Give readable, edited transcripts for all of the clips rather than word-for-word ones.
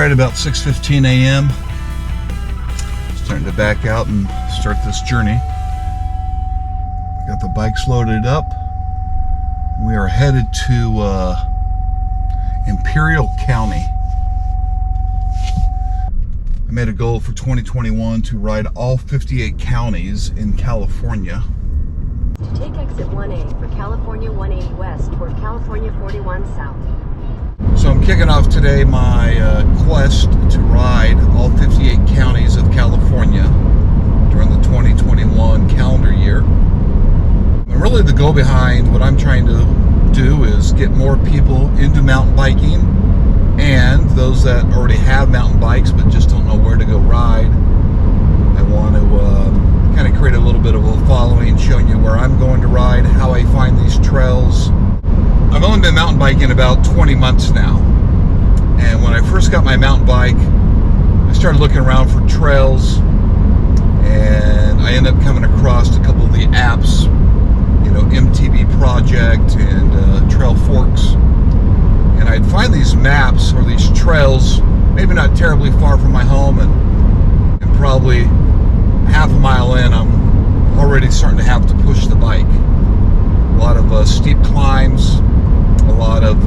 right about 6:15 a.m. Starting to back out and start this journey. Got the bikes loaded up. We are headed to Imperial County. I made a goal for 2021 to ride all 58 counties in California. Take exit 1A for California 180 West toward California 41 South. So I'm kicking off today my quest to ride all 58 counties of California during the 2021 calendar year. And really the goal behind what I'm trying to do is get more people into mountain biking, and those that already have mountain bikes but just don't know where to go ride. I want to kind of create a little bit of a following, showing you where I'm going to ride, how I find these trails. I've only been mountain biking about 20 months now, and when I first got my mountain bike, I started looking around for trails, and I ended up coming across a couple of the apps, you know, MTB Project and Trail Forks, and I'd find these maps or these trails, maybe not terribly far from my home, and probably half a mile in, I'm already starting to have to push the bike. A lot of steep climbs, a lot of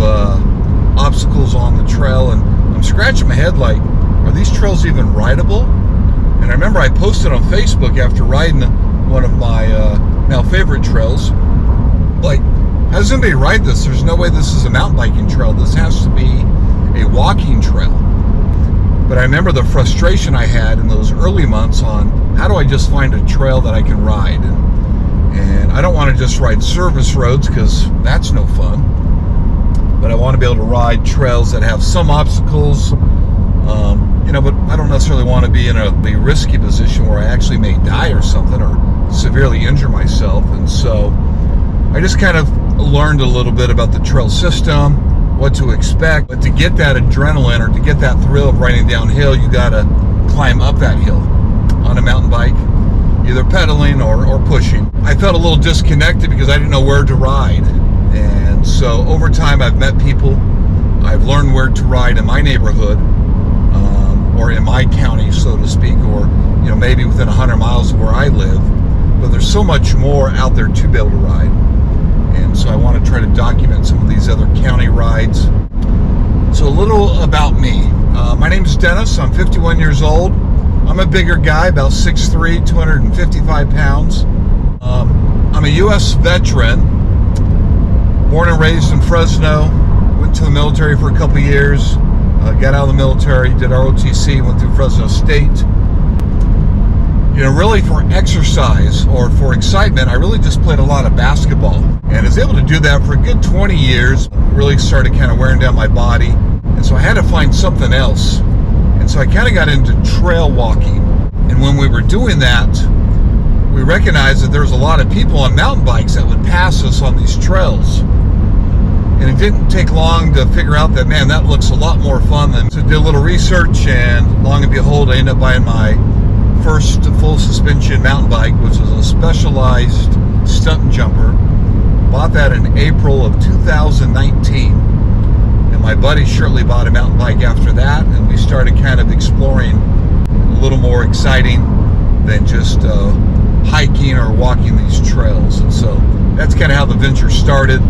obstacles on the trail, and I'm scratching my head like, are these trails even rideable? And I remember I posted on Facebook after riding one of my now favorite trails, like, how does anybody ride this? There's no way this is a mountain biking trail. This has to be a walking trail. But I remember the frustration I had in those early months on how do I just find a trail that I can ride? And I don't want to just ride service roads because that's no fun. But I want to be able to ride trails that have some obstacles, you know, but I don't necessarily want to be in a risky position where I actually may die or something or severely injure myself. And so I just kind of learned a little bit about the trail system, what to expect. But to get that adrenaline or to get that thrill of riding downhill, you got to climb up that hill on a mountain bike, either pedaling or pushing. I felt a little disconnected because I didn't know where to ride. And so over time I've met people, I've learned where to ride in my neighborhood, or in my county, so to speak, or you know, maybe within 100 miles of where I live. But there's so much more out there to be able to ride. And so I want to try to document some of these other county rides. So a little about me. My name is Dennis. I'm 51 years old. I'm a bigger guy, about 6'3", 255 pounds. I'm a U.S. veteran, born and raised in Fresno. Went to the military for a couple years. Got out of the military, did ROTC, went through Fresno State. You know, really for exercise or for excitement, I really just played a lot of basketball. And I was able to do that for a good 20 years. Really started kind of wearing down my body. And so I had to find something else. And so I kind of got into trail walking. And when we were doing that, we recognized that there was a lot of people on mountain bikes that would pass us on these trails. And it didn't take long to figure out that, man, that looks a lot more fun than. So I did a little research, and long and behold, I ended up buying my first full suspension mountain bike, which was a specialized StumpJumper. Bought that in April of 2019. And my buddy shortly bought a mountain bike after that, and we started kind of exploring a little more exciting than just hiking or walking these trails. And so that's kind of how the venture started.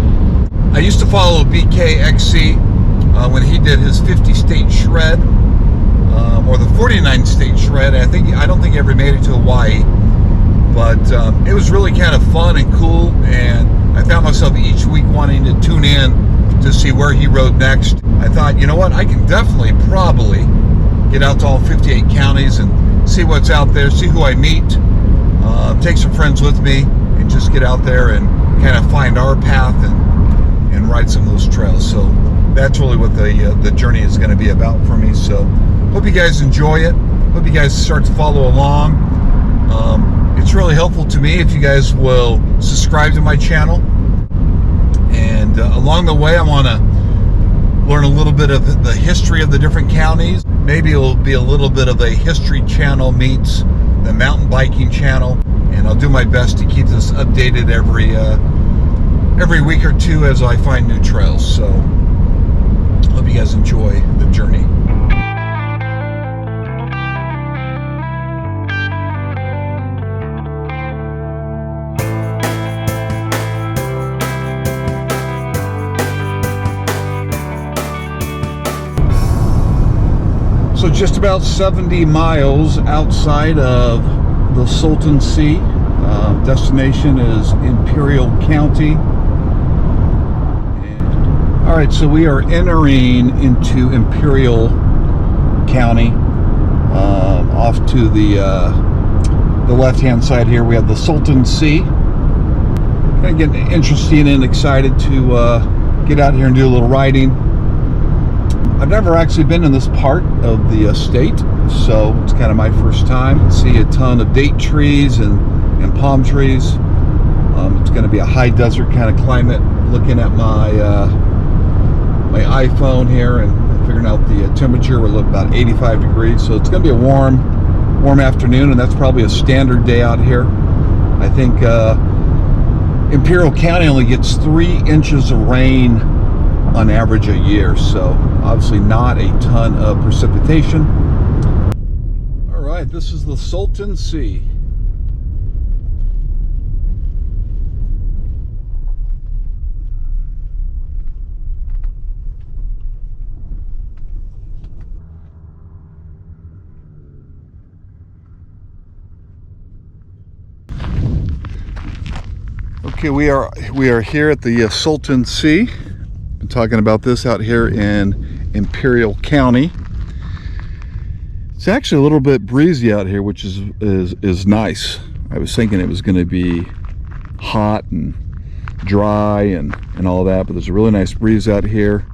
I used to follow BKXC when he did his 50-state shred, or the 49-state shred. I don't think he ever made it to Hawaii, but it was really kind of fun and cool, and I found myself each week wanting to tune in to see where he rode next. I thought, you know what, I can definitely probably get out to all 58 counties and see what's out there, see who I meet, take some friends with me, and just get out there and kind of find our path and ride some of those trails. So that's really what the journey is going to be about for me. So hope you guys enjoy it. Hope you guys start to follow along. It's really helpful to me if you guys will subscribe to my channel. And along the way, I want to learn a little bit of the history of the different counties. Maybe it'll be a little bit of a history channel meets the mountain biking channel. And I'll do my best to keep this updated every week or two as I find new trails. So hope you guys enjoy the journey. just about 70 miles outside of the Salton Sea. Destination is Imperial County. All right, so we are entering into Imperial County. Off to the left-hand side here, we have the Salton Sea. Kind of getting interested and excited to get out here and do a little riding. I've never actually been in this part of the state, so it's kind of my first time. See a ton of date trees and palm trees. It's going to be a high desert kind of climate. Looking at my my iPhone here and figuring out the temperature, we're looking about 85 degrees, so it's going to be a warm afternoon, and that's probably a standard day out here. I think Imperial County only gets 3 inches of rain on average a year, so obviously not a ton of precipitation. All right, this is the Salton Sea. Okay, we are here at the Salton Sea. Been talking about this out here in Imperial County. It's actually a little bit breezy out here, which is nice. I was thinking it was going to be hot and dry and all that, but there's a really nice breeze out here.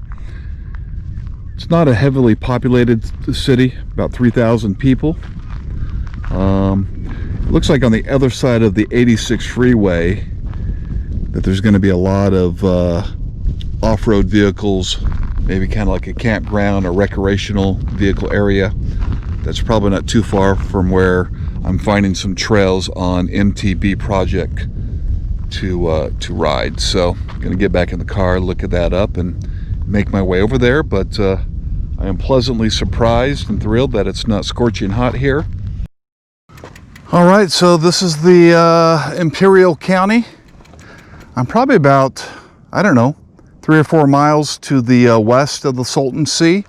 It's not a heavily populated city, about 3,000 people. It looks like on the other side of the 86 freeway that there's going to be a lot of off-road vehicles, maybe kind of like a campground or recreational vehicle area. That's probably not too far from where I'm finding some trails on MTB project to ride. So I'm going to get back in the car, look at that up, and make my way over there. But I am pleasantly surprised and thrilled that it's not scorching hot here. All right, so this is the Imperial County. I'm probably about, I don't know, 3 or 4 miles to the west of the Salton Sea.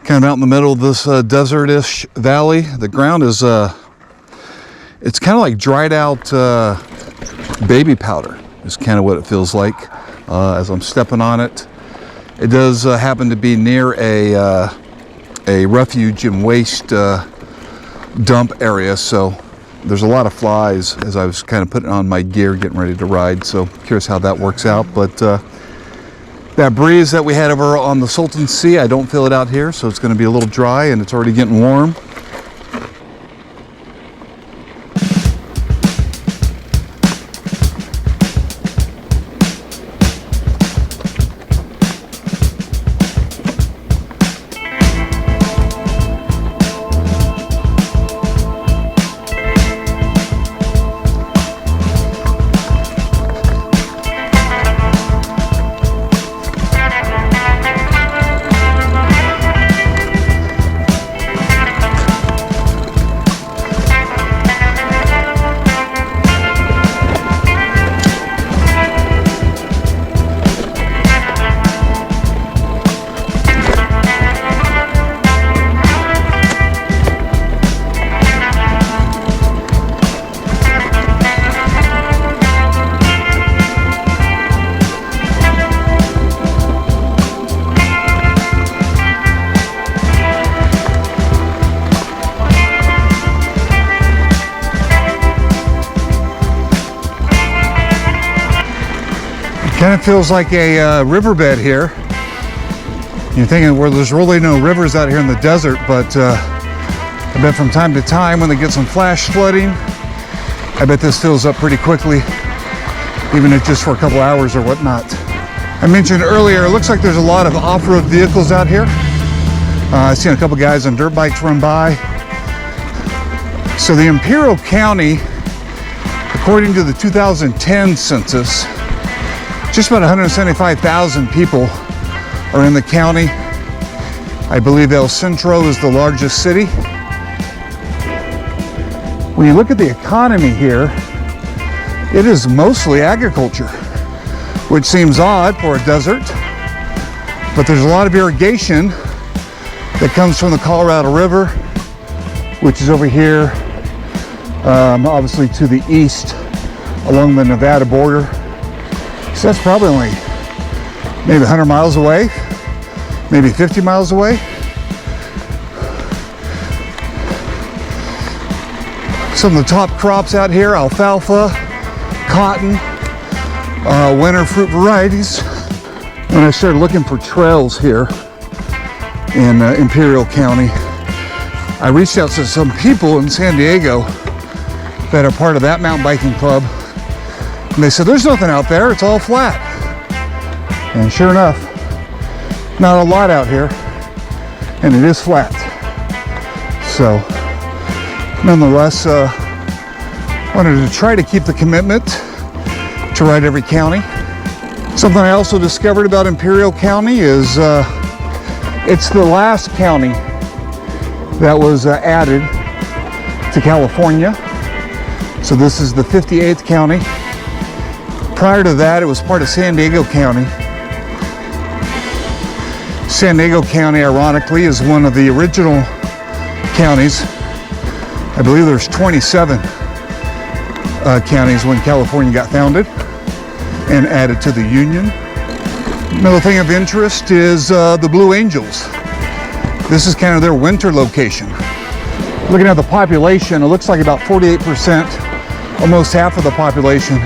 Kind of out in the middle of this desert-ish valley. The ground is, it's kind of like dried out baby powder is kind of what it feels like as I'm stepping on it. It does happen to be near a refuge and waste dump area, so there's a lot of flies as I was kind of putting on my gear, getting ready to ride. So curious how that works out. But that breeze that we had over on the Salton Sea, I don't feel it out here, so it's going to be a little dry, and it's already getting warm. Kind of feels like a riverbed here. You're thinking, well, there's really no rivers out here in the desert, but I bet from time to time when they get some flash flooding, I bet this fills up pretty quickly, even if just for a couple hours or whatnot. I mentioned earlier, it looks like there's a lot of off-road vehicles out here. I've seen a couple guys on dirt bikes run by. So the Imperial County, according to the 2010 census, just about 175,000 people are in the county. I believe El Centro is the largest city. When you look at the economy here, it is mostly agriculture, which seems odd for a desert, but there's a lot of irrigation that comes from the Colorado River, which is over here, obviously to the east along the Nevada border. So that's probably only maybe 100 miles away, maybe 50 miles away. Some of the top crops out here: alfalfa, cotton, winter fruit varieties. When I started looking for trails here in Imperial County, I reached out to some people in San Diego that are part of that mountain biking club, and they said there's nothing out there, it's all flat. And sure enough, not a lot out here, and it is flat. So nonetheless, wanted to try to keep the commitment to ride every county. Something I also discovered about Imperial County is it's the last county that was added to California. So this is the 58th county. Prior to that, it was part of San Diego County. San Diego County, ironically, is one of the original counties. I believe there's 27 counties when California got founded and added to the Union. Another thing of interest is the Blue Angels. This is kind of their winter location. Looking at the population, it looks like about 48%, almost half of the population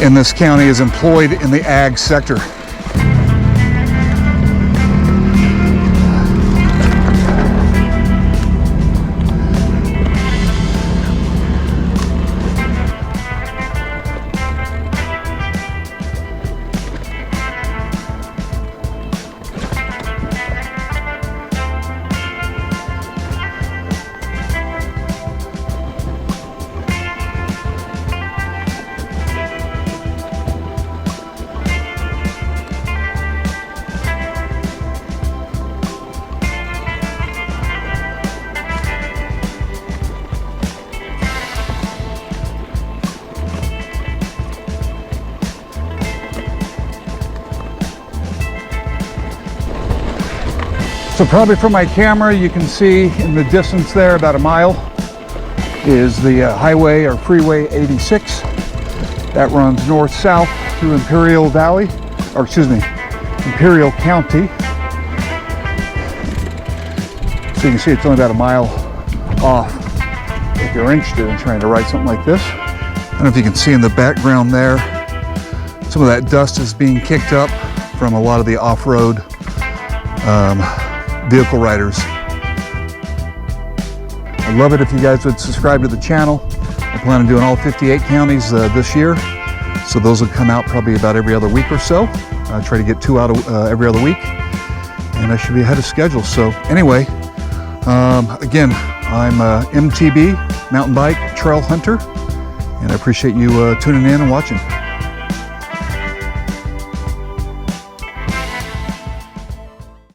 in this county is employed in the ag sector. So probably from my camera, you can see in the distance there, about a mile, is the highway or freeway 86 that runs north-south through Imperial Valley, or excuse me, Imperial County. So you can see it's only about a mile off if you're interested in trying to ride something like this. I don't know if you can see in the background there, some of that dust is being kicked up from a lot of the off-road vehicle riders. I'd love it if you guys would subscribe to the channel. I plan on doing all 58 counties this year, so those will come out probably about every other week or so. I try to get 2 out every other week, and I should be ahead of schedule. So anyway, again, I'm MTB, mountain bike trail hunter, and I appreciate you tuning in and watching.